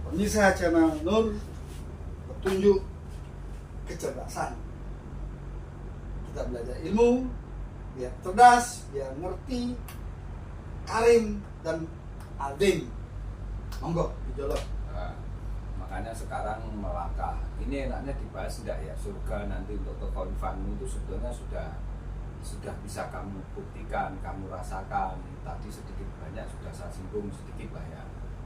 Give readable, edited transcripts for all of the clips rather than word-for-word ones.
Pemirsa channel Nur Petunjuk Kecerdasan. Kita belajar ilmu biar cerdas, biar ngerti, karim dan alim. Monggo dijolok. Nah, makanya sekarang melangkah. Ini enaknya dibahas enggak ya? Surga nanti untuk kekhalifanmu itu sebetulnya sudah bisa kamu buktikan, kamu rasakan. Tadi sedikit banyak sudah saya singgung sedikit lah ya.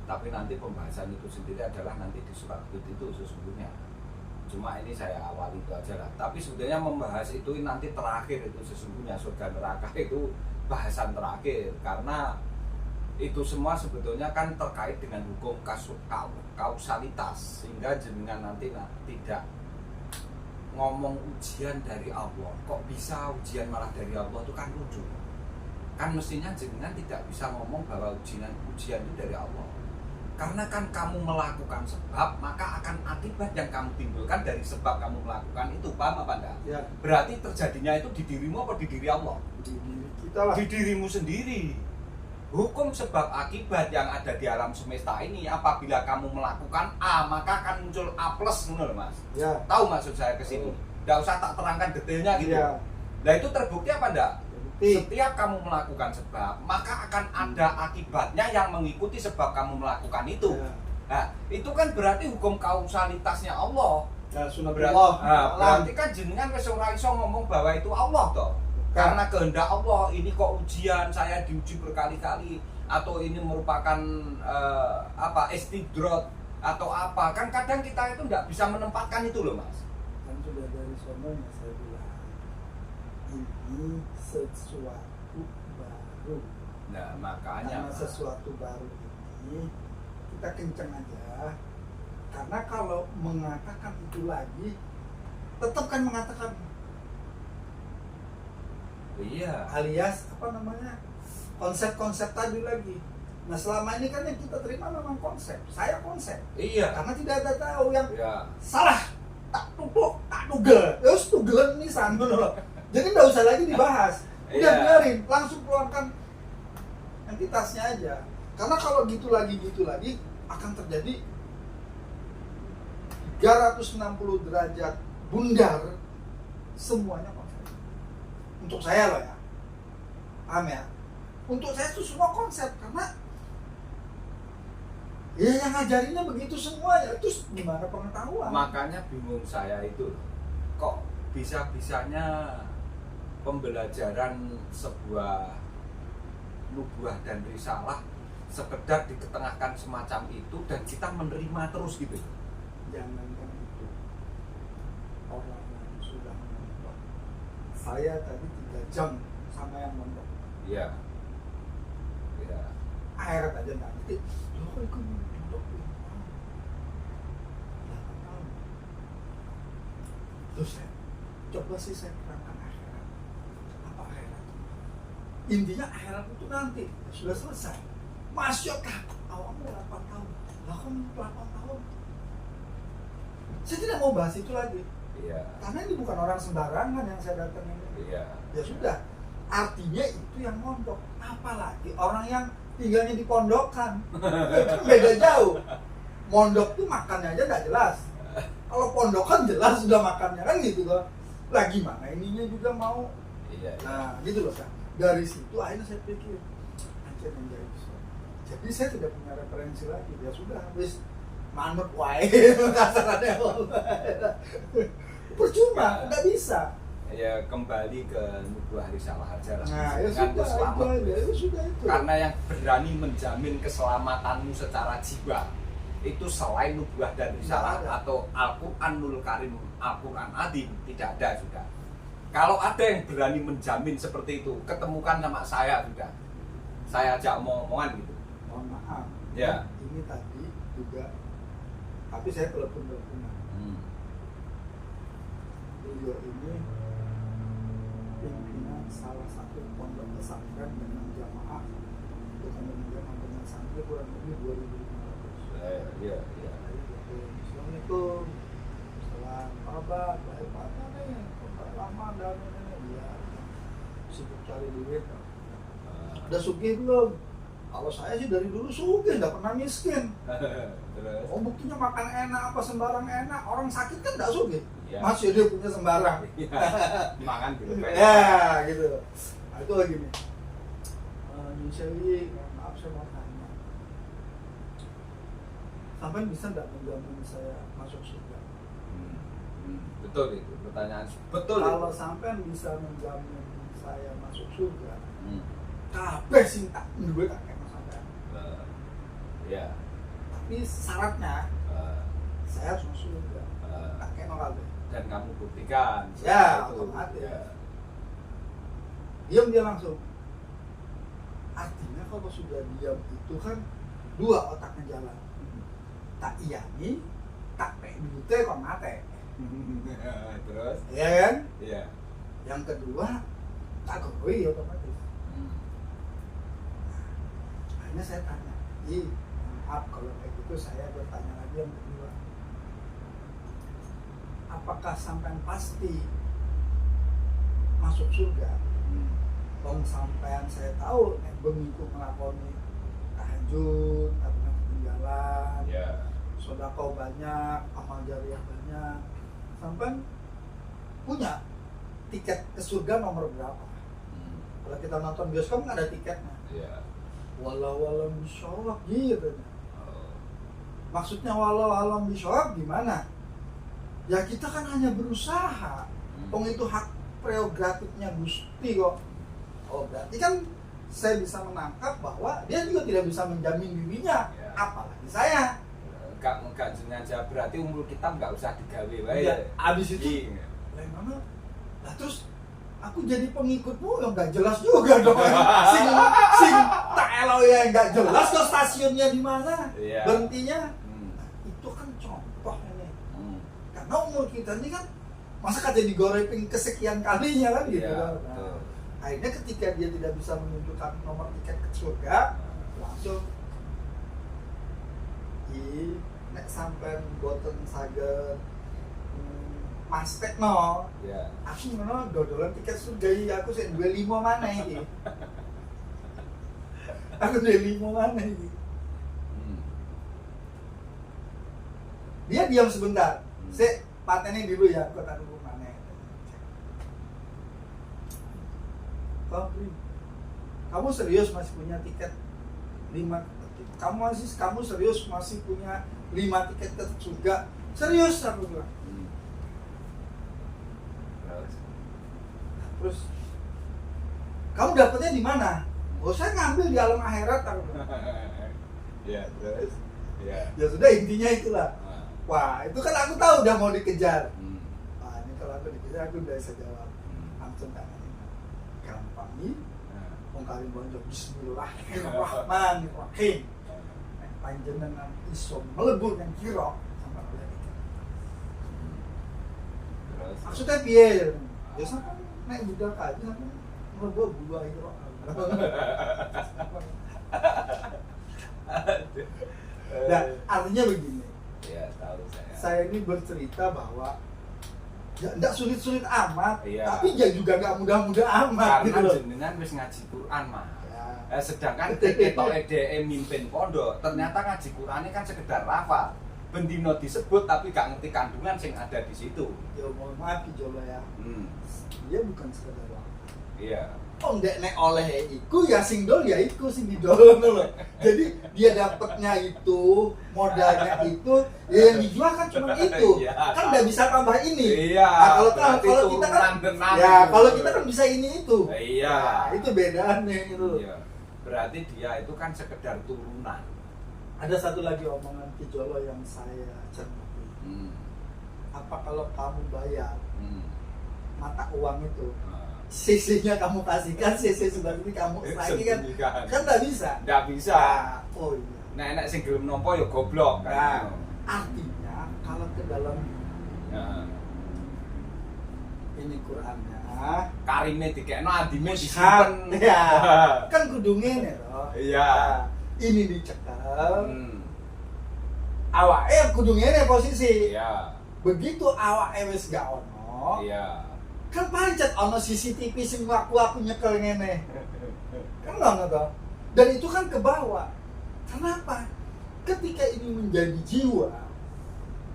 Tapi nanti pembahasan itu sendiri adalah nanti di surat Hud itu sesungguhnya. Cuma ini saya awali itu aja lah. Tapi sebetulnya membahas itu nanti terakhir itu sesungguhnya surga neraka itu bahasan terakhir, karena itu semua sebetulnya kan terkait dengan hukum kausalitas, sehingga jenengan nanti tidak ngomong ujian dari Allah. Kok bisa ujian malah dari Allah, itu kan lucu. Kan mestinya jenengan tidak bisa ngomong bahwa ujian itu dari Allah. Karena kan kamu melakukan sebab, maka akan akibat yang kamu timbulkan dari sebab kamu melakukan itu. Paham apa enggak? Ya. Berarti terjadinya itu di dirimu apa di diri Allah? Di diri kita lah. Di dirimu sendiri. Hukum sebab akibat yang ada di alam semesta ini, apabila kamu melakukan A, maka akan muncul A plus, benar Mas? Ya. Tahu maksud saya ke sini? Nggak usah tak terangkan detailnya gitu. Ya. Nah itu terbukti apa enggak? Terbukti. Setiap kamu melakukan sebab, maka akan ada akibatnya yang mengikuti sebab kamu melakukan itu. Ya. Nah, itu kan berarti hukum kausalitasnya Allah. Ya, sunnah Berarti, Allah. berarti kan jenengan wis ora iso ngomong bahwa itu Allah toh. Karena kehendak Allah, ini kok ujian, saya diuji berkali-kali, atau ini merupakan istidrot atau apa. Kan kadang kita itu nggak bisa menempatkan itu loh Mas. Kan sudah dari sononya saya bilang ini sesuatu baru. Nah makanya Karena sesuatu baru ini kita kenceng aja. Karena kalau mengatakan itu lagi, tetap kan mengatakan iya. alias apa namanya, konsep-konsep tadi lagi. Nah selama ini kan yang kita terima memang konsep. Saya konsep. Iya. Karena tidak ada tahu yang Ya. salah, tak tutup, tak tugel. Terus tugelan nih sama loh. Jadi nggak usah lagi dibahas. Udah Iya. biarin, langsung keluarkan entitasnya aja. Karena kalau gitu lagi akan terjadi 360 derajat bundar, semuanya konsep. Untuk saya loh ya, paham ya? Untuk saya itu semua konsep, karena ya yang ngajarinnya begitu semua ya, terus gimana pengetahuan? Makanya bingung saya itu, kok bisa-bisanya pembelajaran sebuah nubuah dan risalah sekedar diketengahkan semacam itu dan kita menerima terus gitu. Jangankan itu, orang yang sudah mondok, saya tadi 3 jam sama yang mondok, Iya. Iya. akhirat aja nggak ngerti. Loh kok ikut mondok 8 tahun. Terus coba sih saya terangkan akhirat. Apa akhirat? Intinya akhirat itu nanti sudah selesai. Masyaallah, awalnya 8 tahun. Lah kan 8 tahun. Saya tidak mau bahas itu lagi. Iya. Karena ini bukan orang sembarangan yang saya datangin. Iya. Ya sudah, artinya itu yang mondok. Apalagi orang yang tinggalnya di pondokan. Itu beda jauh. Mondok tuh makannya aja nggak jelas. Kalau pondokan jelas sudah makannya kan gitu loh. Lah gimana ininya juga mau. Iya. Nah gitu loh kan. Dari situ akhirnya saya pikir anjir menjadi Islam. Jadi saya tidak punya referensi lagi. Ya sudah, habis manut wae kasarannya. Percuma, nggak bisa. Ya kembali ke nubuah risalah aja lah. Nah, ya Kan sudah, selamat. itu aja, ya sudah itu. Karena yang berani menjamin keselamatanmu secara jiwa itu selain nubuah dan risalah Tidak ada. atau Al-Qur'anul Karim, Al-Qur'an Adim, tidak ada sudah. Kalau ada yang berani menjamin seperti itu, ketemukan sama saya sudah. Saya ajak omong-omongan gitu. Mohon maaf. Ya. Ini tadi juga, tapi saya telepon-teleponan. Beliau ini pimpinan salah satu pondok pesantren dengan jamaah, bukan dengan jamaah, dengan santri kurang lebih 2.500. Iya. Assalamualaikum. Salam kabar, baik mana nih? Kok lama dan ini ya sibuk cari duit. Udah sugih belum? Kalau saya sih dari dulu sugih, nggak pernah miskin. Terus? Oh, buktinya makan enak apa sembarang enak. Orang sakit kan nggak sugih. Iya. Masih dia punya sembarang. Iya. Makan gitu. Ya, gitu. Nah, itu lagi nih. Nyun Sewi, maaf saya mau tanya. Sampai bisa nggak menjamin saya masuk surga? Betul itu pertanyaan. Betul. Kalau itu. sampai bisa menjamin saya masuk surga, Hmm. kabeh sing tak duwe tak kena sampean. Ya. Tapi syaratnya Eh, saya harus masuk surga. eh, Tak kena kabeh. dan kamu buktikan. Ya, seperti itu. otomatis. Ya. Diam dia langsung. Artinya kalau sudah diam itu kan dua otaknya jalan. Tak iyani, tak dute kok mate. Terus? Ya kan? Iya. Yang kedua, tak gurui otomatis. Akhirnya saya tanya, maaf kalau kayak gitu saya bertanya lagi yang kedua. Apakah sampai pasti masuk surga? Wong sampean saya tahu nek bengi ku nglakoni tahajud, tak pernah ketinggalan. Ya. Sedekah banyak, amal jariah banyak. Sampean punya tiket ke surga nomor berapa? Kalau kita nonton bioskop kan ada tiketnya. Iya. Walau alam bisyawab gitu. Oh. Maksudnya walau alam bisyawab gimana? Ya kita kan hanya berusaha. Wong itu hak prerogatifnya Gusti kok. Oh berarti kan saya bisa menangkap bahwa dia juga tidak bisa menjamin dirinya, Ya. apalagi saya. Enggak sengaja berarti umur kita nggak usah digawe wae. Ya, abis itu, Iya. lah mana? Lah terus aku jadi pengikutmu yang nggak jelas juga dong. sing sing tak elo ya nggak jelas kok stasiunnya di mana, Iya. berhentinya. Nah, itu kan contoh ini. Karena umur kita ini kan masa kata digoreng kesekian kalinya kan gitu. Iya, Kan. Nah, betul. akhirnya ketika dia tidak bisa menunjukkan nomor tiket ke surga, langsung nek sampean boten saged mastek no. Ya. Aku ngono dodolan tiket surga iki aku sik duwe 5 maneh iki. Aku duwe 5 maneh iki. Dia diam sebentar. Sik patene dulu ya, aku tak dulu maneh. Kamu serius masih punya tiket 5? Kamu serius masih punya 5 tiket ke surga? Serius aku bilang. Terus kamu dapetnya di mana? Oh saya ngambil di alam akhirat aku bilang. Ya, terus. Ya. Ya sudah intinya itulah. Wah itu kan aku tahu udah mau dikejar. Wah ini kalau aku dikejar aku udah bisa jawab. Langsung tangan gampang nih. Wong kali bonjo bismillahirrahmanirrahim. Nek panjenengan iso mlebu nang kira sampai oleh iki. Terus. Maksudnya piye? Ya sampe nek budal kaji sampe mlebu gua itu. Nah, artinya begini. Ya, tahu saya. Saya ini bercerita bahwa ya enggak sulit-sulit amat, Iya. tapi ya juga enggak mudah-mudah amat gitu Karena loh. jenengan wis ngaji Quran mah. Ya. Sedangkan ketok EDM mimpin pondok, ternyata ngaji Qurane kan sekedar hafal. Bendino disebut tapi gak ngerti kandungan sing ada di situ. Ya mohon maaf Ki Jolo ya. Dia bukan sekedar waktu. Iya. Oh ndek nek oleh iku ya sing dol ya iku sing didol loh. Jadi dia dapatnya itu, modalnya itu, ya yang dijual kan cuma itu. Iya. Kan nggak bisa tambah ini. Iya. Nah, kalau berarti kalau kita kan turunan tenang ya itu. kalau kita kan bisa ini itu. Iya. Nah, itu bedanya itu. Iya. Berarti dia itu kan sekedar turunan. Ada satu lagi omongan Ki Jolo yang saya cermati. Apa kalau kamu bayar mata uang itu, sisinya kamu kasihkan, sisi sebelah ini kamu lagi kan? Sembunyikan. Kan nggak bisa. Nggak bisa. Nah, oh iya. Nah, enak sing gelem nampa ya goblok kan. Nah, artinya kalau ke dalam Nah, ini Qurannya, karime dikekno adime Mushaf, disimpen. ya, kan kudu ngene toh. Iya. Nah, ini dicekel, Hmm. awake kudu ngene posisi. Iya. Begitu awake wis gak ono, Iya. kan pancet ono CCTV sing aku nyekel ngene. Kan ngono toh. Dan itu kan ke bawah. Kenapa? Ketika ini menjadi jiwa,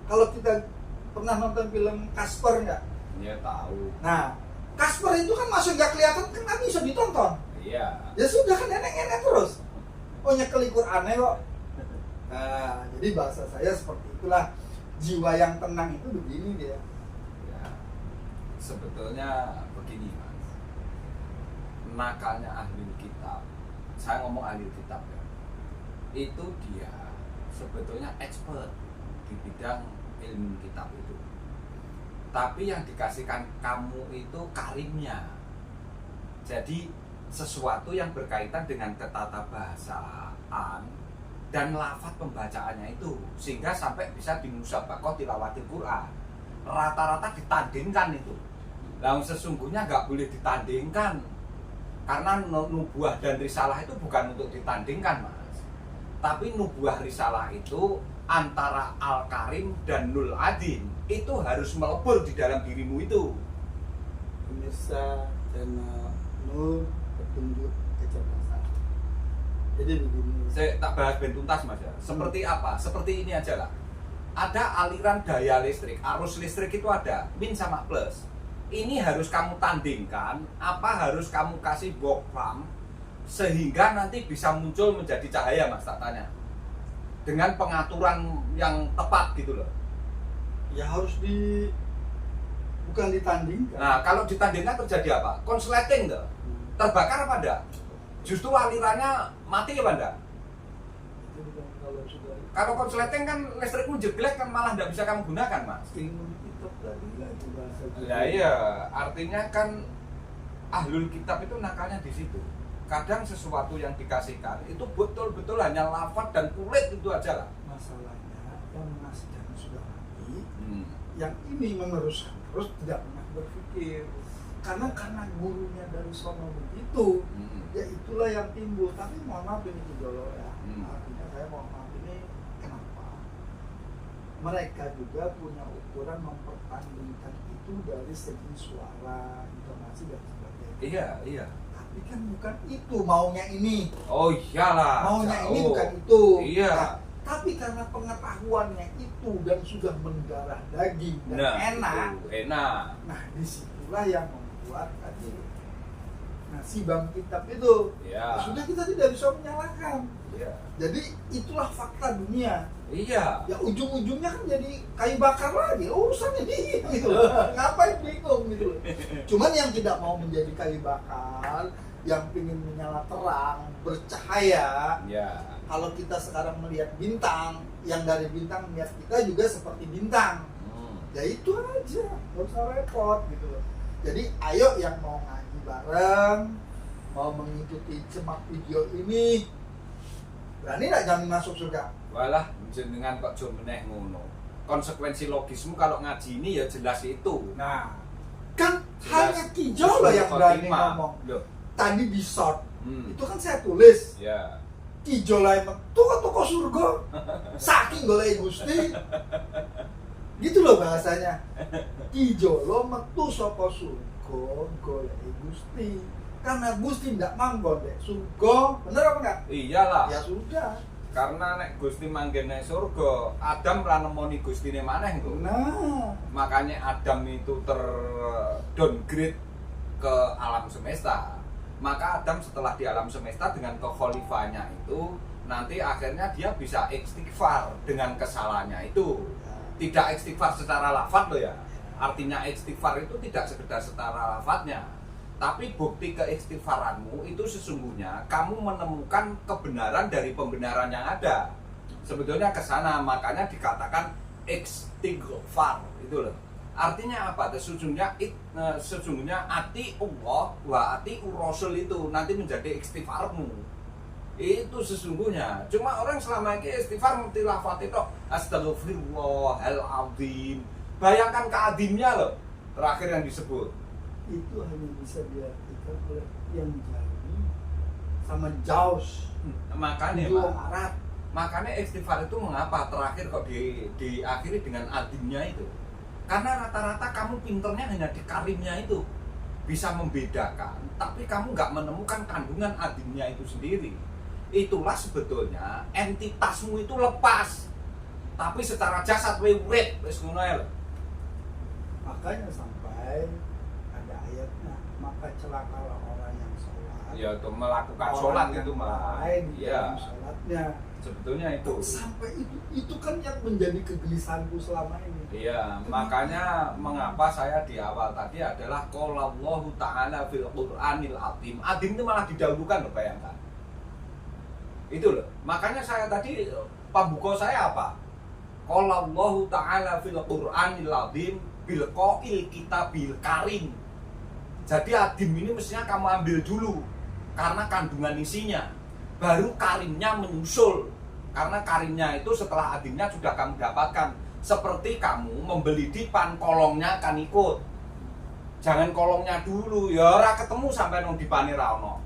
kalau kita pernah nonton film Casper nggak? Iya tahu. Nah, Casper itu kan masuk nggak kelihatan, kan nggak bisa ditonton. Iya. Ya sudah kan enek-enek terus. Oh nyekelikur aneh kok. Nah, jadi bahasa saya seperti itulah. Jiwa yang tenang itu begini dia. Ya. Sebetulnya begini Mas. Nakalnya ahli kitab. Saya ngomong ahli kitab ya. Itu dia sebetulnya expert di bidang ilmu kitab itu. Tapi yang dikasihkan kamu itu karimnya. Jadi sesuatu yang berkaitan dengan ketatabahasaan dan lafaz pembacaannya itu, sehingga sampai bisa dimusabaqah tilawatil Quran. Rata-rata ditandingkan itu. Nah, sesungguhnya nggak boleh ditandingkan, karena nubuah dan risalah itu bukan untuk ditandingkan Mas. Tapi nubuah risalah itu antara Al-Karim dan Nul Adin itu harus melebur di dalam dirimu itu. Pemirsa channel Nur Petunjuk Kecerdasan. Jadi begini. Saya tak bahas ben tuntas Mas ya. Seperti apa? Seperti ini aja lah. Ada aliran daya listrik, arus listrik itu ada min sama plus. Ini harus kamu tandingkan, apa harus kamu kasih wolfram sehingga nanti bisa muncul menjadi cahaya Mas, tak tanya. Dengan pengaturan yang tepat gitu loh. Ya harus bukan ditandingkan. Nah, kalau ditandingkan terjadi apa? Konsleting tuh. Terbakar apa enggak? Justru alirannya mati apa enggak? Itu bukan kalau sudah Kalau konsleting kan listrikmu jeglek kan malah enggak bisa kamu gunakan Mas. ilmu kitab tadi lagi bahasa. Ya iya, artinya kan ahlul kitab itu nakalnya di situ. Kadang sesuatu yang dikasihkan itu betul-betul hanya lafaz dan kulit itu aja lah. Masalahnya yang mengasihkan sudah mati, yang ini meneruskan terus tidak pernah berpikir. Karena gurunya dari sono begitu, ya itulah yang timbul. Tapi mohon maaf ini Kijolo ya, artinya saya mohon maaf ini kenapa? Mereka juga punya ukuran mempertandingkan itu dari segi suara, intonasi dan sebagainya. Iya, iya. Tapi kan bukan itu maunya ini. Oh iyalah. Maunya jauh. ini bukan itu. Iya. Nah, tapi karena pengetahuannya itu dan sudah mendarah daging dan Nah, enak. itu, enak. Nah, disitulah yang membuat tadi. Nah, si bang kitab itu Iya. sudah kita tidak bisa menyalahkan. Iya. Jadi itulah fakta dunia. Iya. Ya ujung-ujungnya kan jadi kayu bakar lagi. Urusannya dia gitu loh. Ngapain bingung gitu loh. Cuman yang tidak mau menjadi kayu bakar, yang ingin menyala terang, bercahaya. Iya. Kalau kita sekarang melihat bintang, yang dari bintang melihat kita juga seperti bintang. Ya itu aja, nggak usah repot gitu loh. Jadi ayo yang mau ngaji bareng, mau mengikuti cemak video ini, berani nggak jamin masuk surga? Walah, jenengan kok jo meneh ngono. Konsekuensi logismu kalau ngaji ini ya jelas itu. Nah, kan Jelas. hanya Kijolo yang berani Khotimah. ngomong. Loh. Tadi di short, Hmm. itu kan saya tulis. Ya. Kijolo emang toko surga, saking golek Gusti. Gitu loh bahasanya. Kijolo metu saka surga golek Gusti. Karena Gusti ndak manggon dek surga, bener apa enggak? Iyalah. Ya sudah. Karena nek Gusti manggen nang surga, Adam ra nemoni Gustine maneh kok. Nah, Makanya Adam itu downgrade ke alam semesta. Maka Adam setelah di alam semesta dengan kekhalifahnya itu nanti akhirnya dia bisa istighfar dengan kesalahannya itu. Tidak istighfar secara lafaz loh ya. Artinya istighfar itu tidak sekedar secara lafaznya. Tapi bukti keistighfaranmu itu sesungguhnya kamu menemukan kebenaran dari pembenaran yang ada. Sebetulnya ke sana, makanya dikatakan istighfar itu loh. Artinya apa? Sesungguhnya ati Allah wa ati Rasul itu nanti menjadi istighfarmu. Itu sesungguhnya. Cuma orang selama ini istighfar mesti lafaz itu astagfirullahaladzim. Bayangkan keadimnya loh. Terakhir yang disebut. itu hanya bisa diartikan oleh yang jari sama jaus. Makanya Dua Pak, Arab. makanya istighfar itu mengapa terakhir kok diakhiri dengan adimnya itu? Karena rata-rata kamu pinternya hanya di karimnya itu, bisa membedakan, tapi kamu nggak menemukan kandungan adimnya itu sendiri. itulah sebetulnya entitasmu itu lepas. Tapi secara jasad we urip wis ngono ae lho. Makanya sampai ada ayatnya, maka celakalah orang yang sholat. Ya itu melakukan orang sholat yang itu malah. lain di Iya. dalam sholatnya. Sebetulnya itu. Sampai itu kan yang menjadi kegelisahanku selama ini. Iya, makanya mengapa saya di awal tadi adalah qalallahu ta'ala fil Qur'anil azim. Azim itu malah didahulukan loh, bayangkan. Itu loh. Makanya saya tadi pembuka saya apa? Qalallahu ta'ala fil Qur'anil azim bil qail kitabil karim. Jadi azim ini mestinya kamu ambil dulu karena kandungan isinya. Baru karimnya menyusul. Karena karimnya itu setelah azimnya sudah kamu dapatkan. Seperti kamu membeli dipan, kolongnya akan ikut. Jangan kolongnya dulu, ya ora ketemu sampai nang dipane ra ono.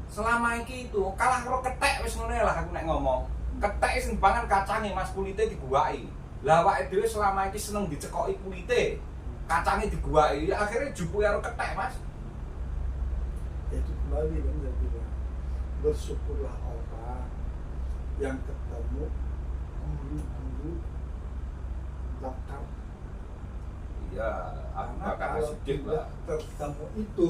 Selama iki itu kalah karo kethek wis ngono lah aku nek ngomong. Kethek sing pangan kacange Mas kulite diguwaki. Lah awake dhewe selama iki seneng dicekoki kulite. Kacange diguwaki, akhirnya jupuke karo kethek, Mas. Itu kembali kan saya bilang, bersyukurlah orang yang ketemu guru-guru bakar. Iya, Abu Karena Bakar kalau Siddiq tidak lah. tertemu itu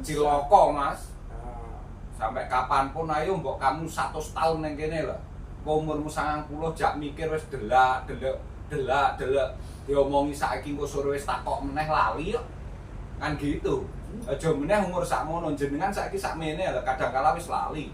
Ciloko, Mas. Nah, Sampai kapanpun ayo mbok kamu 100 tahun neng kene lah. Umurmu 90 jak mikir wis delak. Diomongi saiki engko sore wis takok meneh lali kok. Kan gitu. Aja meneh umur sakmono jenengan saiki sakmene lho kadang kala wis lali.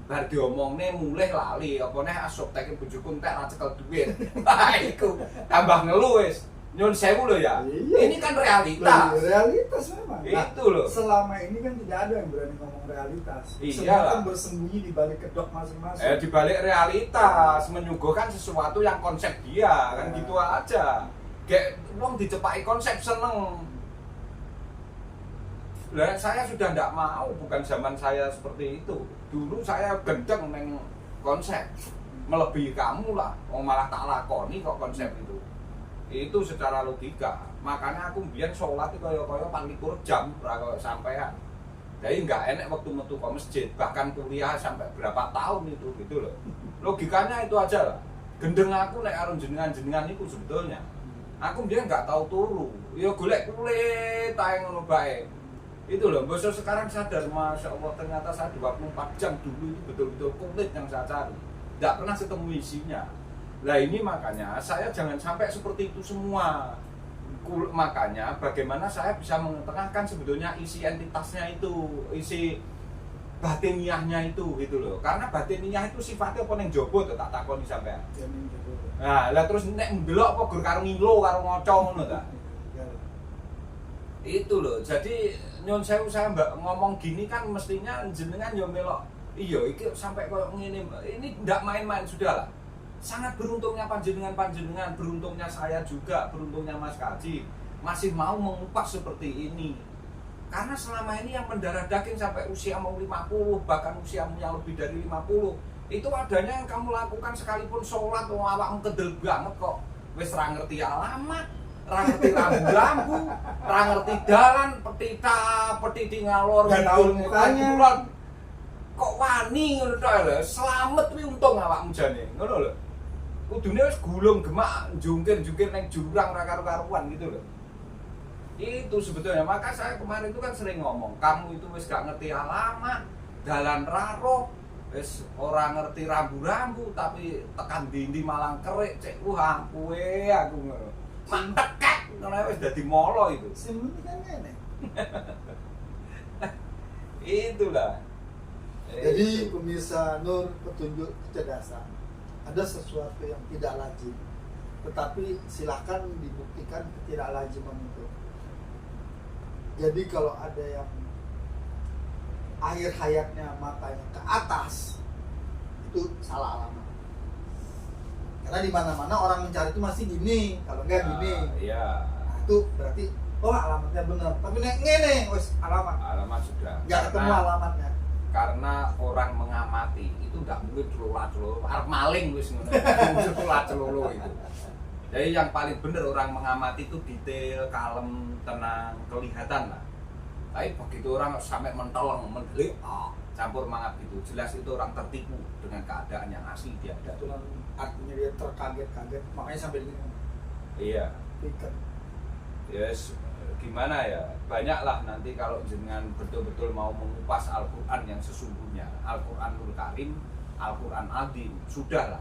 Bar diomongne mulih lali, apa neh asok teke bojoku entek ra cekel duit. Wah iku tambah ngeluh wis. Nyun sewu lho ya. Iya. Ini kan realitas. realitas memang. Itu loh. Selama ini kan tidak ada yang berani ngomong realitas. Iya Semua lah. kan bersembunyi di balik kedok masing-masing. Di balik realitas menyuguhkan sesuatu yang konsep dia kan gitu aja. Kayak wong dicepaki konsep seneng. Lah saya sudah tidak mau, bukan zaman saya seperti itu. Dulu saya gendeng neng konsep, melebihi kamu lah. Wong malah tak lakoni kok konsep itu. Itu secara logika. Makanya aku biyen sholat itu kaya-kaya 24 jam ora kaya sampean. Jadi nggak enak waktu metu ke masjid, bahkan kuliah sampai berapa tahun itu gitu loh. Logikanya itu aja lah. Gendeng aku nek karo jenengan-jenengan itu sebetulnya. Aku biyen nggak tahu turu. Ya golek kulit ae ngono bae. Itu loh, bosok sekarang sadar, Masya Allah ternyata saya 24 jam dulu itu betul-betul kulit yang saya cari. Tidak pernah ketemu isinya. Nah ini makanya saya jangan sampai seperti itu semua. Makanya bagaimana saya bisa mengetengahkan sebetulnya isi entitasnya itu, isi batiniahnya itu gitu loh. Karena batiniah itu sifatnya apa yang jobo tuh tak takoni sampean. Nah, lah terus nek ndelok apa gur karo ngilo karo ngoco ngono ta. Itu loh. Jadi nyon sewu saya mbak ngomong gini kan mestinya jenengan yo melok. Iya iki sampai koyo ngene. Ini ndak main-main sudah lah. Sangat beruntungnya panjenengan, beruntungnya saya juga, beruntungnya Mas Kaji masih mau mengupas seperti ini. Karena selama ini yang mendarah daging sampai usia mau 50, bahkan usiamu yang lebih dari 50, itu adanya yang kamu lakukan sekalipun sholat, awakmu kedel banget kok. Wis ra ngerti alamat, ra ngerti rambu-rambu, ra ngerti dalan, petiti ngalor Gak tahu mukanya. Kok wani ngono tok lho, slamet kuwi untung awakmu jane. Ngono lho. Kudune wis gulung gemak jungkir-jungkir ning jurang ra karo-karuan gitu loh. Itu sebetulnya, maka saya kemarin itu kan sering ngomong, kamu itu wis gak ngerti alamat, dalan raro, wis ora ngerti rambu-rambu, tapi tekan dindi malang kerik, cek ampuhe aku ngono. Mantekek ngono wis dadi molo itu. Sing kan ngene. Itulah. Jadi pemirsa Nur petunjuk kecerdasan. Ada sesuatu yang tidak lazim, tetapi silahkan dibuktikan ketidaklaziman itu. Jadi kalau ada yang akhir hayatnya matanya ke atas, itu salah alamat. Karena di mana-mana orang mencari itu masih gini, kalau enggak gini. Iya. Nah, itu berarti oh alamatnya benar. Tapi nek ngene wis alamat. Alamat sudah. Enggak ketemu alamatnya. Karena orang mengamati itu tidak mungkin celula-celula, arep maling wis ngono. Celula-celula itu. Jadi yang paling benar orang mengamati itu detail, kalem, tenang, kelihatan lah. Tapi begitu orang sampai menteleng, mendelik, campur mangap gitu. Jelas itu orang tertipu dengan keadaan yang asli dia ada. Itulah artinya dia terkaget-kaget, makanya sampai gini. Iya. Pikir. Yes, gimana ya? Banyaklah nanti kalau jenengan betul-betul mau mengupas Al-Qur'an yang sesungguhnya, Al-Qur'anul Karim, Al-Qur'an Azim, sudahlah.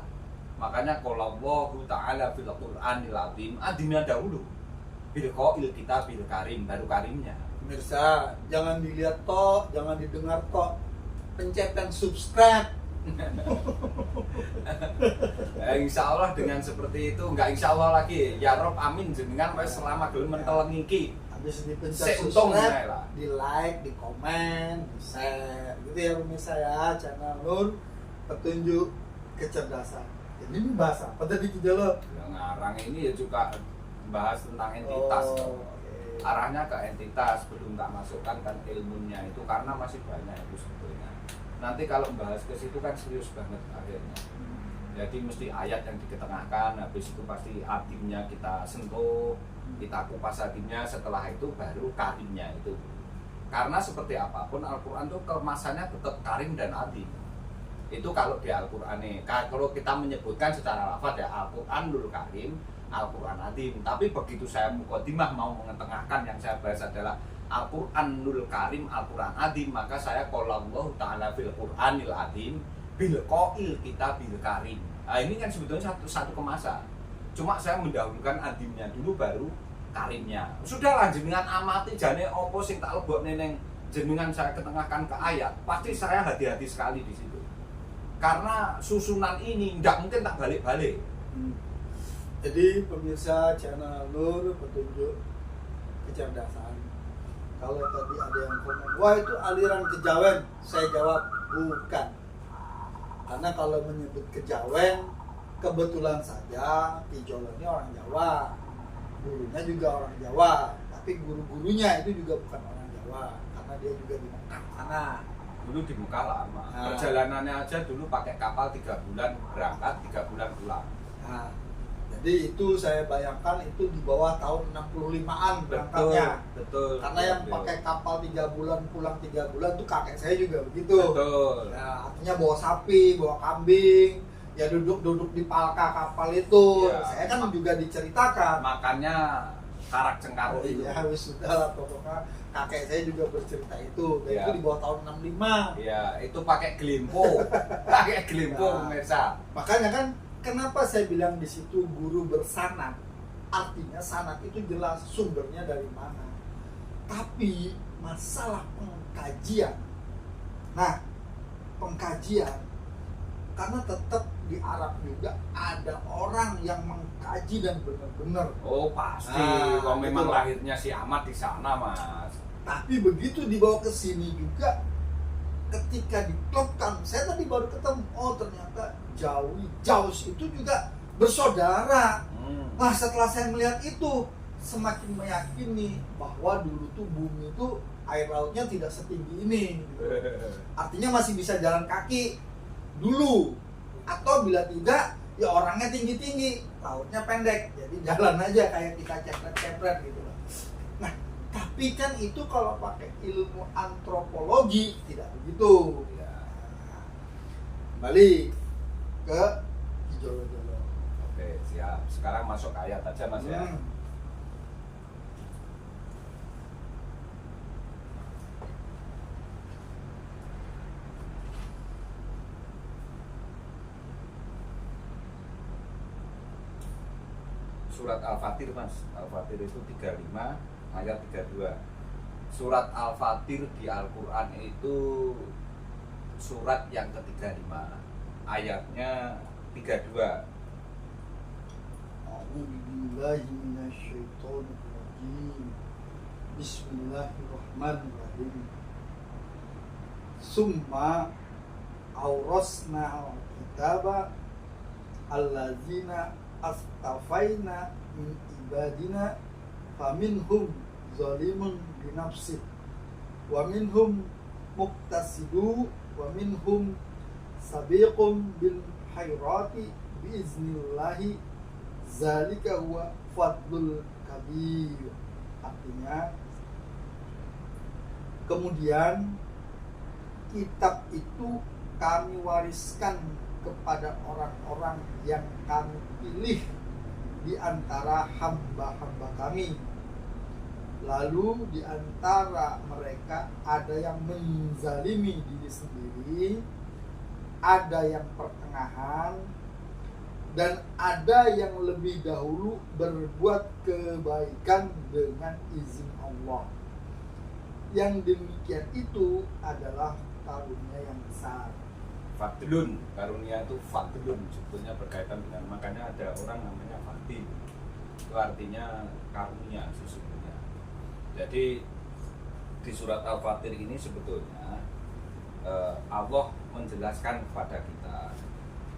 Makanya kalau Allah Ta'ala fil Qur'anil Azim, Azimnya dahulu. Bil qail kita bil karim, baru karimnya. Pemirsa, jangan dilihat toh, jangan didengar toh. Pencetan subscribe. Insya Allah dengan seperti itu, enggak insya Allah lagi. Ya Rob amin jenengan wes selama gelem mentelengi iki. Habis dipencet Seuntung subscribe, lah. di like, di komen, di share. Gitu ya pemirsa ya, channel Nur Petunjuk Kecerdasan. Jadi ini bahasa apa tadi Kijolo? Yang ngarang ini ya juga bahas tentang entitas. Oh, oke. Arahnya ke entitas, belum tak masukkan kan ilmunya itu karena masih banyak itu sebetulnya. Nanti kalau bahas ke situ kan serius banget akhirnya. Jadi mesti ayat yang diketengahkan, habis itu pasti artinya kita sentuh, kita kupas artinya, setelah itu baru karimnya itu. Karena seperti apapun Al-Quran itu kemasannya tetap karim dan adim. Itu kalau di Al-Quran nih, kalau kita menyebutkan secara lafaz ya Al-Quranul Karim, Al-Quran Adim. Tapi begitu saya mukadimah mau mengetengahkan yang saya bahas adalah Al-Quranul Karim, Al-Quran Adim, maka saya qala Allah Ta'ala fil Quranil Adim bil qail kita bil karim. Nah, ini kan sebetulnya satu kemasan. Cuma saya mendahulukan adimnya dulu baru karimnya. Sudahlah jenengan amati jane opo sing tak lebokne ning jenengan saya ketengahkan ke ayat. Pasti saya hati-hati sekali di situ. Karena susunan ini tidak mungkin tak balik-balik. Jadi pemirsa channel Nur Petunjuk Kecerdasan, kalau tadi ada yang komen, wah itu aliran kejawen, saya jawab bukan. Karena kalau menyebut kejawen, kebetulan saja Kijolo ini orang Jawa, gurunya juga orang Jawa, tapi guru-gurunya itu juga bukan orang Jawa, karena dia juga di Mekah sana. Dulu di Mekah lama. Perjalanannya aja dulu pakai kapal 3 bulan berangkat, 3 bulan pulang. Nah, jadi itu saya bayangkan itu di bawah tahun 65-an berangkatnya. Betul. Karena yang pakai kapal 3 bulan pulang 3 bulan tuh kakek saya juga begitu. Betul. Nah, artinya bawa sapi, bawa kambing, ya duduk-duduk di palka kapal itu. Ya. Saya kan juga diceritakan. Makannya karak cengkaruk itu. Ya wis sudah lah pokoknya kakek saya juga bercerita itu. Dan Ya. itu di bawah tahun 65. Iya, itu pakai gelimpo. Pakai gelimpo Nah. pemirsa. Makanya kan kenapa saya bilang di situ guru bersanad? Artinya sanad itu jelas sumbernya dari mana. Tapi masalah pengkajian. Nah, pengkajian karena tetap di Arab juga ada orang yang mengkaji dan benar-benar. Oh pasti, kalau memang lahirnya si Ahmad di sana mas. Tapi begitu dibawa ke sini juga, ketika diklopkan, saya tadi baru ketemu, oh ternyata Jaus itu juga bersaudara. Nah setelah saya melihat itu, semakin meyakini bahwa dulu tuh bumi itu air lautnya tidak setinggi ini. Artinya masih bisa jalan kaki dulu. Atau bila tidak, ya orangnya tinggi-tinggi, lautnya pendek. Jadi jalan aja kayak kita cepret-cepret gitu. Nah, tapi kan itu kalau pakai ilmu antropologi tidak begitu. Ya. Kembali ke Kijolo-jolo. Oke siap. Sekarang masuk ke ayat aja mas ya. Surat Al-Fatir mas. Al-Fatir itu 35 ayat 32. Surat Al-Fatir di Al-Quran itu surat yang ke-35, ayatnya 32. A'udzubillahi minasyaitonirrajim. Bismillahirrahmanirrahim. Summa aurasna al-kitaba allazina astafaina min ibadina faminhum zalimun binafsih wa minhum muqtasidu wa minhum sabiqun bil khairati biiznillahi zalika huwa fadlul kabir. Artinya kemudian kitab itu kami wariskan kepada orang-orang yang kami pilih di antara hamba-hamba kami. Lalu di antara mereka ada yang menzalimi diri sendiri, ada yang pertengahan, dan ada yang lebih dahulu berbuat kebaikan dengan izin Allah. Yang demikian itu adalah karunia yang besar. Fadlun, karunia itu fadlun, sebetulnya berkaitan dengan, makanya ada orang namanya fadil, itu artinya karunia sesungguhnya. Jadi di surat Al-Fatir ini sebetulnya Allah menjelaskan kepada kita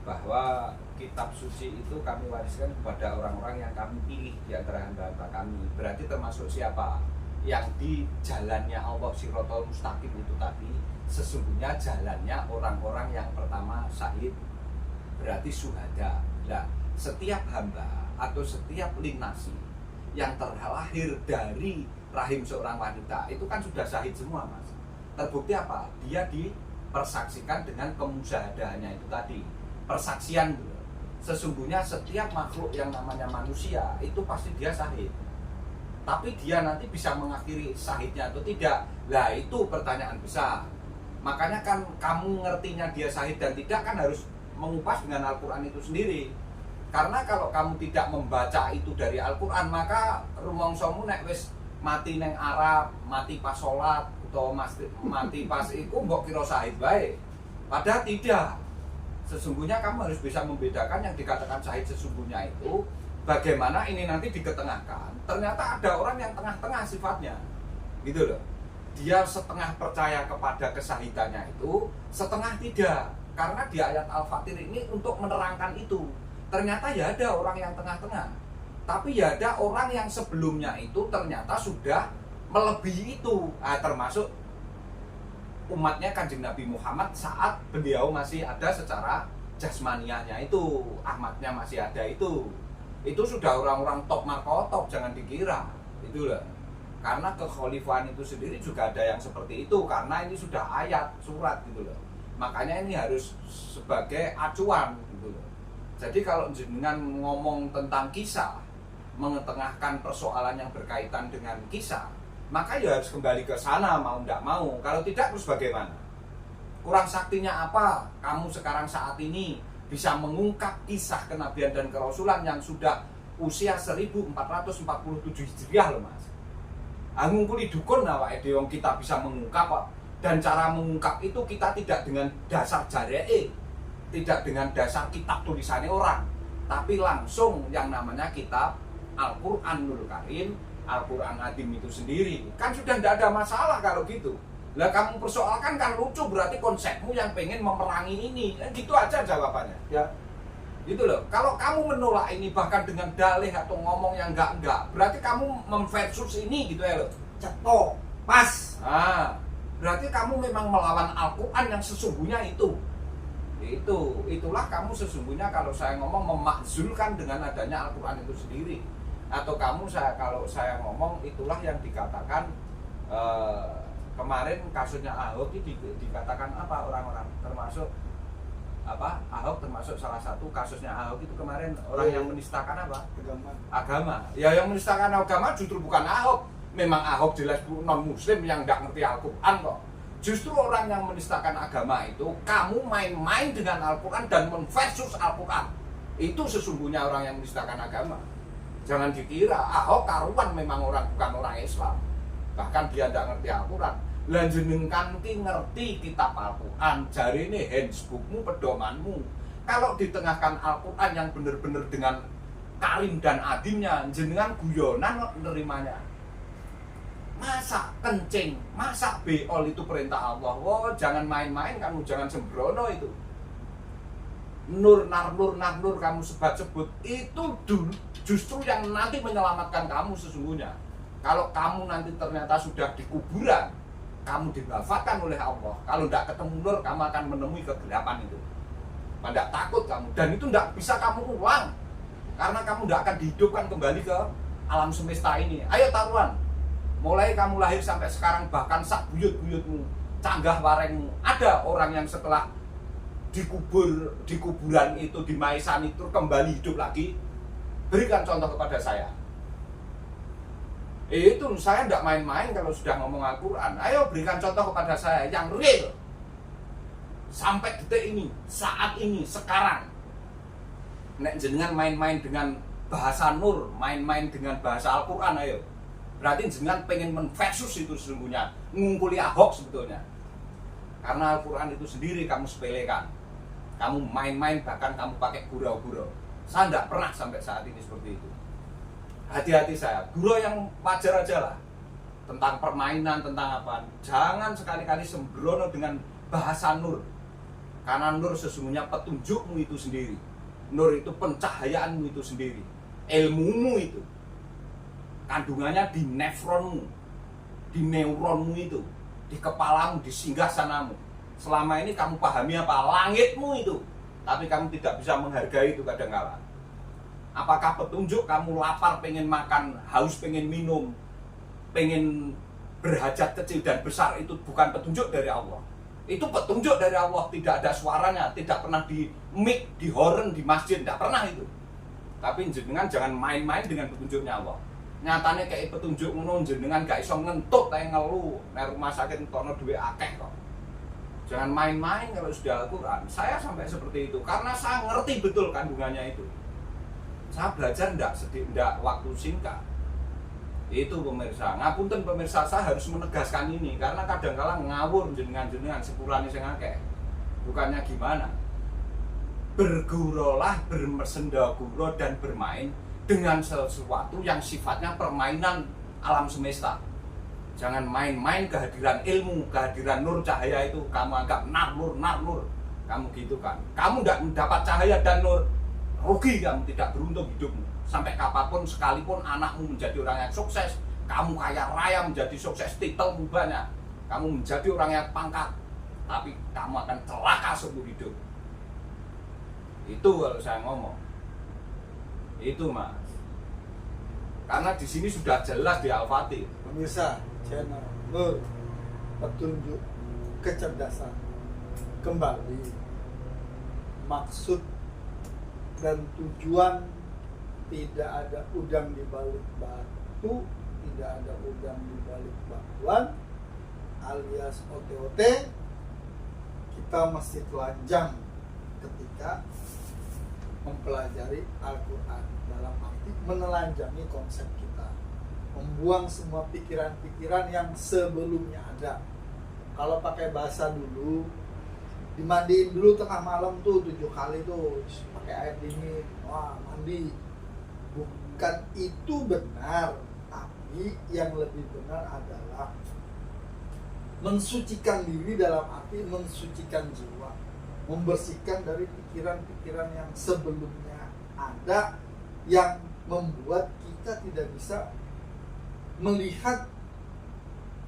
bahwa kitab suci itu kami wariskan kepada orang-orang yang kami pilih di antara hamba-hamba kami. Berarti termasuk siapa? Yang di jalannya Allah Shirathul Mustaqim itu tadi, sesungguhnya jalannya orang-orang yang pertama syahid, berarti syuhada. Nah, setiap hamba atau setiap linasi yang terlahir dari rahim seorang wanita itu kan sudah syahid semua, Mas. Terbukti apa? Dia dipersaksikan dengan kemusyahadaannya itu tadi. Persaksian, sesungguhnya setiap makhluk yang namanya manusia itu pasti dia syahid. Tapi dia nanti bisa mengakhiri syahidnya atau tidak? Lah itu pertanyaan besar. Makanya kan kamu ngertinya dia syahid dan tidak kan harus mengupas dengan Al-Quran itu sendiri. Karena kalau kamu tidak membaca itu dari Al-Quran, maka rumongsomu nek wis mati neng Arab, mati pas sholat, atau mati pas iku mbok kira syahid baik. Padahal tidak. Sesungguhnya kamu harus bisa membedakan yang dikatakan syahid sesungguhnya itu bagaimana ini nanti diketengahkan. Ternyata ada orang yang tengah-tengah sifatnya, gitu loh. Dia setengah percaya kepada kesahidannya itu, setengah tidak. Karena di ayat Al-Fatir ini untuk menerangkan itu. Ternyata ya ada orang yang tengah-tengah. Tapi ya ada orang yang sebelumnya itu ternyata sudah melebihi itu. Termasuk umatnya Kanjeng Nabi Muhammad saat beliau masih ada secara jasmanianya itu, Ahmadnya masih ada itu sudah orang-orang top markotop, jangan dikira itu loh. Karena kekhalifahan itu sendiri juga ada yang seperti itu, karena ini sudah ayat surat gitu loh. Makanya ini harus sebagai acuan gitu loh. Jadi kalau jenengan ngomong tentang kisah, mengetengahkan persoalan yang berkaitan dengan kisah, maka ya harus kembali ke sana mau tidak mau. Kalau tidak terus bagaimana? Kurang saktinya apa? Kamu sekarang saat ini bisa mengungkap kisah kenabian dan kerasulan yang sudah usia 1447 Hijriah loh, Mas. Ngungkuli dukun awake dhewe kita bisa mengungkap kok. Dan cara mengungkap itu kita tidak dengan dasar jaree, tidak dengan dasar kitab tulisannya orang, tapi langsung yang namanya kitab Al-Qur'anul Karim, Al-Quran Adim itu sendiri. Kan sudah tidak ada masalah kalau gitu. Lah kamu persoalkan kan lucu, berarti konsepmu yang pengen memerangi ini. Gitu aja jawabannya. Ya. Gitu loh. Kalau kamu menolak ini bahkan dengan dalih atau ngomong yang enggak, berarti kamu memversus ini gitu ya loh. Cetok, pas. Berarti kamu memang melawan Al-Quran yang sesungguhnya itu. Itulah kamu sesungguhnya kalau saya ngomong memakzulkan dengan adanya Al-Quran itu sendiri. Atau kalau saya ngomong itulah yang dikatakan kemarin kasusnya Ahok ini dikatakan apa orang-orang, termasuk apa, Ahok termasuk salah satu kasusnya Ahok itu kemarin orang yang menistakan apa? Agama. Ya yang menistakan agama justru bukan Ahok. Memang Ahok jelas non muslim yang nggak ngerti Al-Quran kok. Justru orang yang menistakan agama itu kamu main-main dengan Al-Quran dan versus Al-Quran. Itu sesungguhnya orang yang menistakan agama. Jangan dikira Ahok karuan memang bukan orang Islam. Bahkan dia tidak ngerti Al-Quran. Lanjenengkan ki ngerti kitab Al-Quran. Jari ini handsbookmu, pedomanmu. Kalau ditengahkan Al-Quran yang benar-benar dengan karim dan adimnya, jenengan guyonan nerimanya. Masa kencing, masa beol itu perintah Allah. Jangan main-main kamu, jangan sembrono itu. Nur kamu sebut itu dulu justru yang nanti menyelamatkan kamu sesungguhnya. Kalau kamu nanti ternyata sudah di kuburan, kamu dibafatkan oleh Allah. Kalau tidak ketemu nur, kamu akan menemui kegelapan itu. Tidak takut kamu, dan itu tidak bisa kamu ulang, karena kamu tidak akan dihidupkan kembali ke alam semesta ini. Ayo taruhan, mulai kamu lahir sampai sekarang, bahkan sak buyut-buyutmu, canggah warengmu. Ada orang yang setelah di kuburan itu, di maisan itu kembali hidup lagi. Berikan contoh kepada saya. Itu saya tidak main-main kalau sudah ngomong Al-Quran. Ayo berikan contoh kepada saya yang real. Sampai detik ini, saat ini, sekarang. Nek jenengan main-main dengan bahasa nur, main-main dengan bahasa Al-Quran, ayo. Berarti jenengan pengen menversus itu sesungguhnya, ngungkuli Ahok sebetulnya. Karena Al-Quran itu sendiri kamu sepelekan. Kamu main-main, bahkan kamu pakai gurau-gurau. Saya tidak pernah sampai saat ini seperti itu. Hati-hati saya, gurau yang wajar aja lah. Tentang permainan, tentang apa. Jangan sekali-kali sembrono dengan bahasa nur. Karena nur sesungguhnya petunjukmu itu sendiri. Nur itu pencahayaanmu itu sendiri. Ilmumu itu. Kandungannya di nefronmu. Di neuronmu itu. Di kepalamu, di singgasanamu. Selama ini kamu pahami apa? Langitmu itu. Tapi kamu tidak bisa menghargai itu kadang-kala. Apakah petunjuk kamu lapar, pengen makan, haus, pengen minum, pengen berhajat kecil dan besar, itu bukan petunjuk dari Allah. Itu petunjuk dari Allah, tidak ada suaranya, tidak pernah di mic, di horn, di masjid, tidak pernah itu. Tapi jenengan jangan main-main dengan petunjuknya Allah. Nyatanya kayak petunjuk ngono jenengan gak iso ngentut ae ngelu, nek rumah sakit entono duwe akeh kok. Jangan main-main kalau sudah Al-Quran. Saya sampai seperti itu karena saya ngerti betul kandungannya itu. Saya belajar ndak waktu singkat. Itu pemirsa. Ngapunten pemirsa, saya harus menegaskan ini karena kadang-kala ngawur jenengan-jenengan sepurane sing akeh. Bukannya gimana? Bergurolah, bermesendaguro dan bermain dengan sesuatu yang sifatnya permainan alam semesta. Jangan main-main kehadiran ilmu, kehadiran nur cahaya itu kamu anggap nur. Kamu gitu kan. Kamu tidak mendapat cahaya dan nur, rugi kamu, tidak beruntung hidupmu. Sampai kapanpun, sekalipun anakmu menjadi orang yang sukses, kamu kaya raya menjadi sukses, titelmu banyak, kamu menjadi orang yang pangkat, tapi kamu akan celaka seumur hidup. Itu kalau saya ngomong. Itu mas. Karena di sini sudah jelas di Al-Fatih. Pemirsa channel Nur, petunjuk kecerdasan, kembali maksud dan tujuan. Tidak ada udang di balik batu, tidak ada udang di balik batuan, alias OTOT. Kita mesti telanjang ketika mempelajari Al-Quran, dalam arti menelanjangi konsep kita, membuang semua pikiran-pikiran yang sebelumnya ada. Kalau pakai bahasa dulu, dimandiin dulu tengah malam tuh 7 kali tuh pakai air dingin, wah mandi. Bukan itu benar, tapi yang lebih benar adalah mensucikan diri, dalam arti mensucikan jiwa, membersihkan dari pikiran-pikiran yang sebelumnya ada, yang membuat kita tidak bisa melihat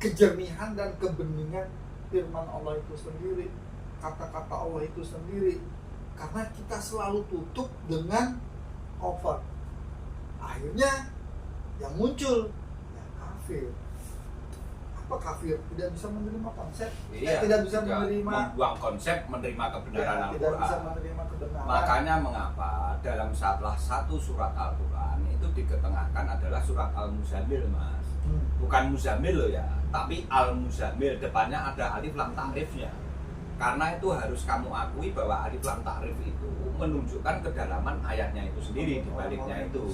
kejernihan dan kebeningan firman Allah itu sendiri, kata-kata Allah itu sendiri, karena kita selalu tutup dengan cover. Akhirnya yang muncul ya kafir. Apa kafir? Tidak bisa menerima konsep, tidak bisa menerima membuang konsep, menerima kebenaran Al-Quran. Tidak bisa menerima kebenaran. Makanya mengapa dalam salah satu surat Al-Quran itu diketengahkan adalah surat Al-Muzammil mas. Bukan Muzammil loh ya, tapi Al-Muzammil, depannya ada alif lam ta'rifnya. Karena itu harus kamu akui bahwa alif lam ta'rif itu menunjukkan kedalaman ayatnya itu sendiri, di baliknya itu.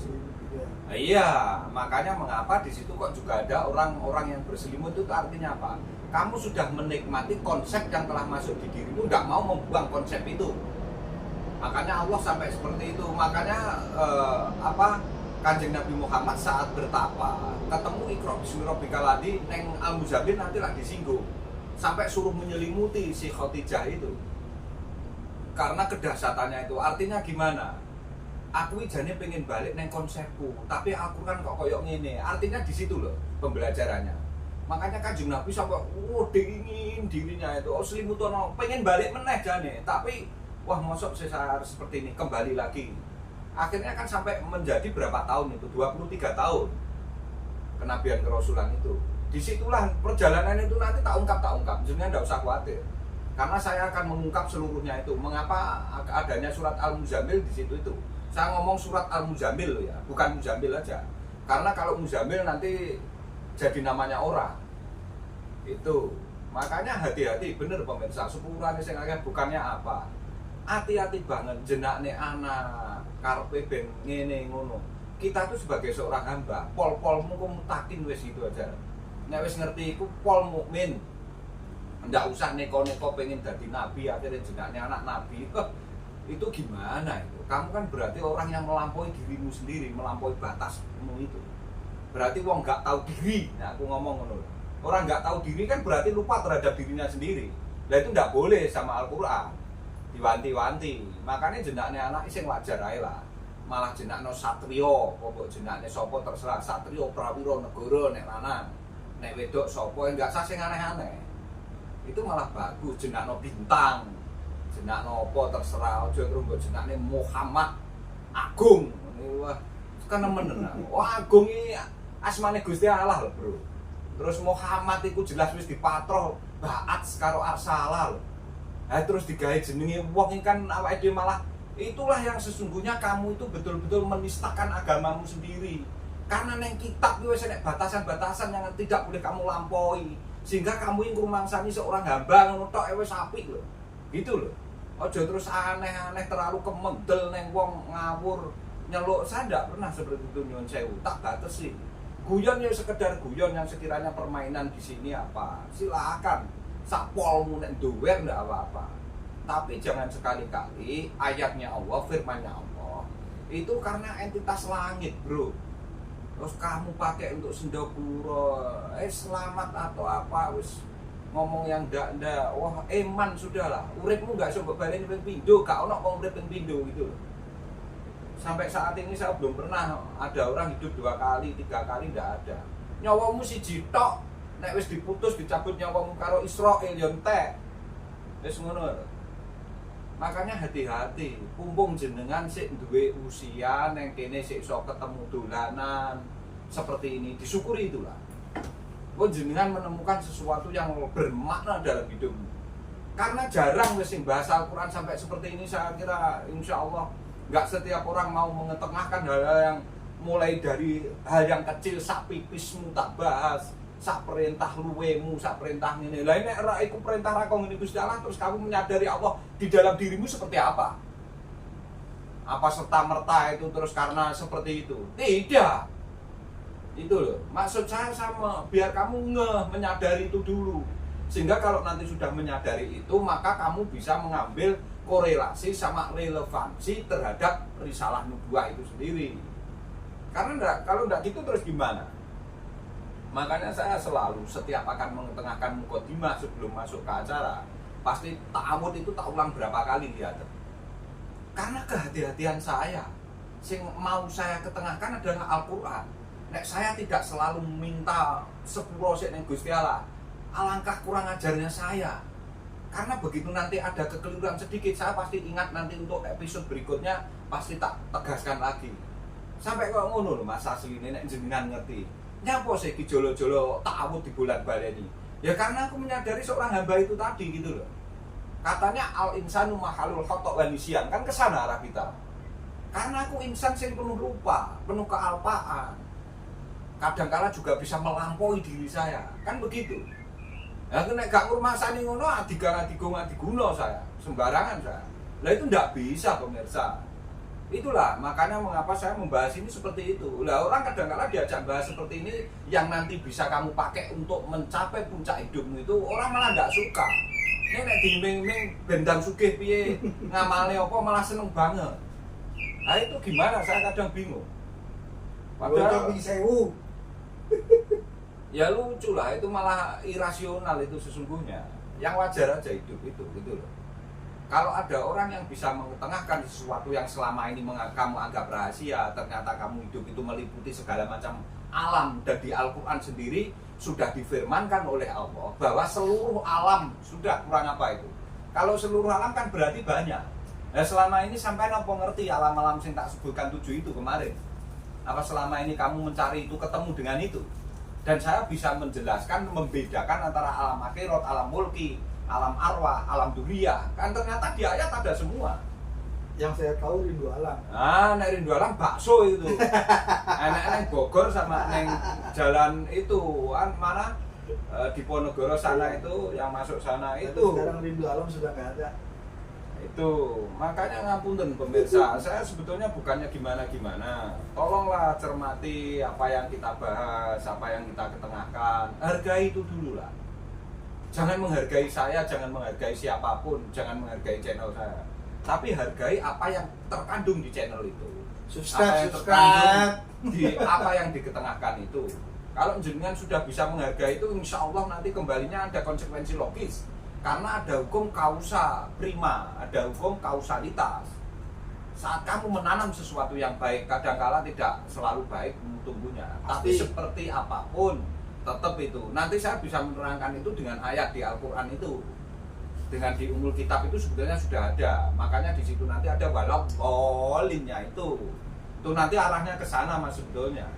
Iya, makanya mengapa di situ kok juga ada orang-orang yang berselimut, itu artinya apa? Kamu sudah menikmati konsep yang telah masuk di dirimu, tidak mau membuang konsep itu. Makanya Allah sampai seperti itu. Makanya Kanjeng Nabi Muhammad saat bertapa ketemu Iqra bismi rabbikal ladzi neng Al-Muzammil nanti lah disinggung. Sampai suruh menyelimuti si Khadijah itu. Karena kedahsyatannya itu. Artinya gimana? Aku jane pengen balik neng konsepku, tapi aku kan kok koyok ngene. Artinya di situ loh pembelajarannya. Makanya Kanjeng Nabi sampai dingin dirinya itu, selimutono pengen balik meneh jane, tapi wah mosok saya harus seperti ini, kembali lagi. Akhirnya kan sampai menjadi berapa tahun itu? 23 tahun kenabian kerasulan itu. Disitulah perjalanan itu nanti tak ungkap. Jenengan tidak usah khawatir. Karena saya akan mengungkap seluruhnya itu. Mengapa adanya surat Al-Muzammil di situ itu. Saya ngomong surat Al-Muzammil loh ya, bukan Muzammil aja. Karena kalau Muzammil nanti jadi namanya orang. Itu. Makanya hati-hati, bener pemirsa. Sepurane sing akeh bukannya apa. Hati-hati banget jenakne anak karepe ben ngene ngono. Kita tuh sebagai seorang hamba, pol-polmu kok mutakin wis itu aja. Nek wis ngerti iku pol mukmin. Ndak usah neko-neko pengen jadi nabi, akhirnya jenaknya anak nabi. Itu gimana itu? Kamu kan berarti orang yang melampaui dirimu sendiri, melampaui batasmu itu. Berarti wong nggak tahu diri. Nah, aku ngomong ngono. Orang nggak tahu diri kan berarti lupa terhadap dirinya sendiri. Nah itu nggak boleh sama Al-Quran. Diwanti-wanti. Makanya jenaknya anak sing wajar ae lah. Malah jenakno satrio, pokok jenakne sapa terserah, satrio prawira negara nek lanang. Nek wedok sapa enggak usah sing aneh-aneh. Itu malah bagus jenakno bintang. Jenakno apa terserah, aja terus mbok jenakne Muhammad Agung. Wah, kan nemen. Wah, Agung iki asmane Gusti Allah lho, Bro. Terus Muhammad iku jelas wis dipatroh Ba'at karo Arsalah lho. Ha terus digawe jenenge wong kan awake dhewe malah itulah yang sesungguhnya kamu itu betul-betul menistakan agamamu sendiri. Karena neng kitab itu wis enek batasan-batasan yang tidak boleh kamu lampaui. Sehingga kamu yang rumangsani seorang hamba ngono tok wis apik lho. Gitu lho. Aja terus aneh-aneh terlalu kemendel neng wong ngawur nyeluk. Saya ndak pernah seperti itu nyuwun sewu. Tak batesi. Guyon ya sekedar guyon yang sekiranya permainan di sini apa. Silakan. Sapolmu nek duwer ndak apa-apa. Tapi jangan sekali-kali ayatnya Allah, firmannya Allah itu karena entitas langit, Bro. Terus kamu pakai untuk sendagura, selamat atau apa, wis ngomong yang ndak. Wah, eman sudahlah. Uripmu enggak iso mbok baleni ping pindho, gak ono wong urip ping pindho gitu. Sampai saat ini saya belum pernah ada orang hidup 2 kali, 3 kali, ndak ada. Nyawamu siji tok, nek wis diputus dicabut nyawamu karo Israil yo entek. Wis ngono. Makanya hati-hati, pumpung jenengan sik duwe usia neng kene sik iso ketemu dolanan seperti ini, disyukuri itulah. Kok jenengan menemukan sesuatu yang bermakna dalam hidupmu. Karena jarang wis sing bahasa Al-Qur'an sampai seperti ini, saya kira insya Allah enggak setiap orang mau mengetengahkan hal-hal yang mulai dari hal yang kecil, sak pipismu tak bahas, sak perintah luwemu, sak perintah ngene. Lah nek ora iku perintah ra kok ngene Gusti Allah, terus kamu menyadari Allah di dalam dirimu seperti apa? Apa serta-merta itu terus karena seperti itu? Tidak. Itu loh. Maksud saya sama, biar kamu menyadari itu dulu. Sehingga kalau nanti sudah menyadari itu, maka kamu bisa mengambil korelasi sama relevansi terhadap risalah nubuwah itu sendiri. Karena kalau enggak gitu terus gimana? Makanya saya selalu setiap akan mengetengahkan mukadimah sebelum masuk ke acara, pasti ta'awud itu tak ulang berapa kali lihat. Karena kehati-hatian saya, yang mau saya ketengahkan adalah Al-Quran. Nek saya tidak selalu minta sepuro sik ning Gusti Allah, alangkah kurang ajarnya saya. Karena begitu nanti ada kekeliruan sedikit, saya pasti ingat nanti untuk episode berikutnya pasti tak tegaskan lagi. Sampai kok ngono lho Mas Asli ini nek jenengan ngerti. Nyapa sih jolo-jolo ta'awud di bulan baleni? Ya karena aku menyadari seorang hamba itu tadi gitu loh. Katanya al-insanu mahalul khata' wa nisyan, kan kesana arah kita. Karena aku insan yang penuh lupa, penuh kealpaan. Kadangkala juga bisa melampaui diri saya, kan begitu. Ya nek gak ngurmasani ngono diguna saya, sembarangan saya. Lah itu ndak bisa pemirsa. Itulah makanya mengapa saya membahas ini seperti itu. Lah orang kadang-kala diajak bahas seperti ini yang nanti bisa kamu pakai untuk mencapai puncak hidupmu itu orang malah tidak suka. Ini nek diiming-iming bendang sugih piye ngamale apa malah seneng banget. Nah itu gimana saya kadang bingung. Padahal sewu. Ya lucu lah, itu malah irasional itu sesungguhnya. Yang wajar aja hidup itu gitu loh. Kalau ada orang yang bisa mengetengahkan sesuatu yang selama ini kamu anggap rahasia, ternyata kamu hidup itu meliputi segala macam alam, dan di Al-Quran sendiri sudah difirmankan oleh Allah bahwa seluruh alam sudah kurang apa itu. Kalau seluruh alam kan berarti banyak. Nah selama ini sampai apa ngerti alam-alam yang tak sebutkan 7 itu kemarin? Apa selama ini kamu mencari itu ketemu dengan itu? Dan saya bisa menjelaskan, membedakan antara alam akhirat, alam mulki, alam arwah, alam dunia. Kan ternyata di ayat ada semua. Yang saya tahu rindu alam. Nek rindu alam bakso itu. Enak-enak Bogor sama neng jalan itu kan mana di Ponorogo sana itu yang masuk sana Tapi itu. sekarang rindu alam sudah nggak ada. Itu makanya ngapunten pemirsa, saya sebetulnya bukannya gimana-gimana. Tolonglah cermati apa yang kita bahas, apa yang kita ketengahkan. Hargai itu dulu lah. Jangan menghargai saya, jangan menghargai siapapun, jangan menghargai channel saya. Tapi hargai apa yang terkandung di channel itu. Apa yang terkandung di apa yang diketengahkan itu. Kalau jenengan sudah bisa menghargai itu, insya Allah nanti kembalinya ada konsekuensi logis. Karena ada hukum kausa prima, ada hukum kausalitas. Saat kamu menanam sesuatu yang baik, kadangkala tidak selalu baik tumbuhnya. Tapi seperti apapun, tetap itu. Nanti saya bisa menerangkan itu dengan ayat di Al-Quran itu. Dengan di Ummul Kitab itu sebetulnya sudah ada. Makanya di situ nanti ada walau bolinnya itu. Itu nanti arahnya ke sana mas sebetulnya.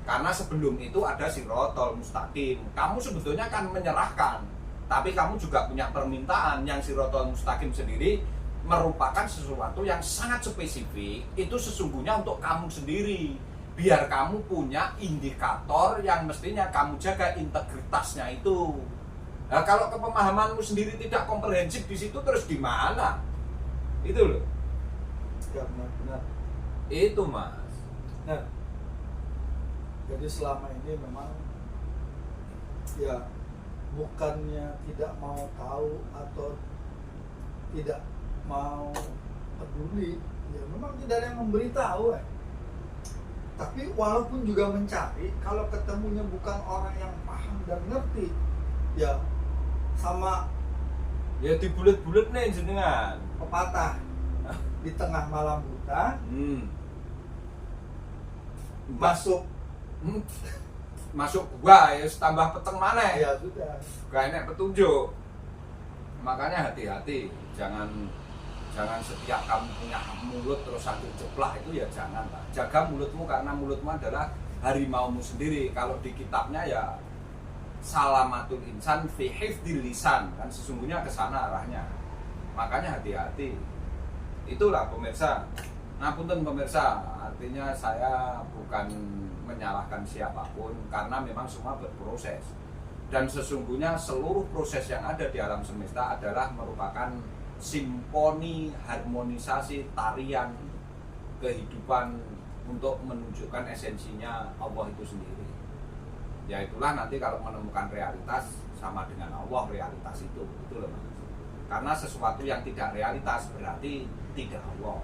Karena sebelum itu ada sirotol mustaqim. Kamu sebetulnya kan menyerahkan. Tapi kamu juga punya permintaan yang sirotol mustaqim sendiri merupakan sesuatu yang sangat spesifik. Itu sesungguhnya untuk kamu sendiri. Biar kamu punya indikator yang mestinya kamu jaga integritasnya itu. Nah, kalau kepemahamanmu sendiri tidak komprehensif di situ terus gimana? Itu loh. Ya benar-benar. Itu mas. Nah, jadi selama ini memang ya bukannya tidak mau tahu atau tidak mau peduli, ya memang tidak ada yang memberitahu Tapi walaupun juga mencari, kalau ketemunya bukan orang yang paham dan ngerti, ya sama ya di bulet-bulet nih jenengan pepatah di tengah malam buta masuk gua ya tambah peteng mana ya sudah. gak enak petunjuk. Makanya hati-hati, jangan setiap kamu punya mulut terus satu jeplak itu ya jangan lah. Jaga mulutmu karena mulutmu adalah harimaumu sendiri. Kalau di kitabnya ya salamatul insan fi hifdzil lisan, kan sesungguhnya ke sana arahnya. Makanya hati-hati. Itulah pemirsa. Ngapunten pemirsa, artinya saya bukan menyalahkan siapapun karena memang semua berproses. Dan sesungguhnya seluruh proses yang ada di alam semesta adalah merupakan simfoni, harmonisasi, tarian kehidupan untuk menunjukkan esensinya Allah itu sendiri. Ya itulah nanti kalau menemukan realitas sama dengan Allah realitas itu loh mas. Karena sesuatu yang tidak realitas berarti tidak Allah.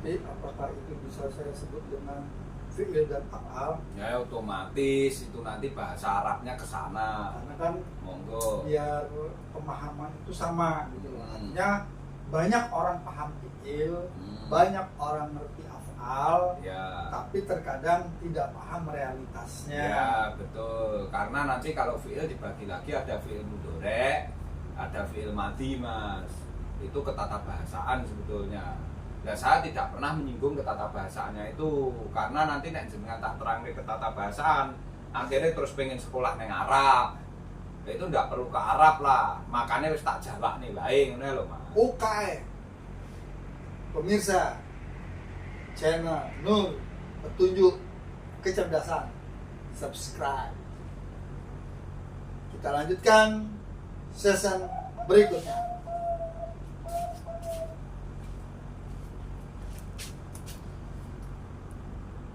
Jadi apakah itu bisa saya sebut dengan fi'il dan af'al? Ya otomatis itu nanti bahasa Arabnya ke sana. Karena kan monggo biar pemahaman itu sama gitu loh. Artinya banyak orang paham fi'il, banyak orang ngerti af'al, ya. Tapi terkadang tidak paham realitasnya. Ya betul. Karena nanti kalau fi'il dibagi lagi ada fi'il mudhari', ada fi'il madhi mas. Itu ketatabahasaan sebetulnya. Nah, saya tidak pernah menyinggung ketatabahasaannya itu karena nanti nek jenengan tak terang di ketatabahasaan akhirnya terus pengen sekolah neng Arab. Itu ndak perlu ke Arab lah. Makanya wis tak jawab nih bae ngene lho, Mas. Oke. Pemirsa channel Nur Petunjuk Kecerdasan, subscribe. Kita lanjutkan season berikutnya.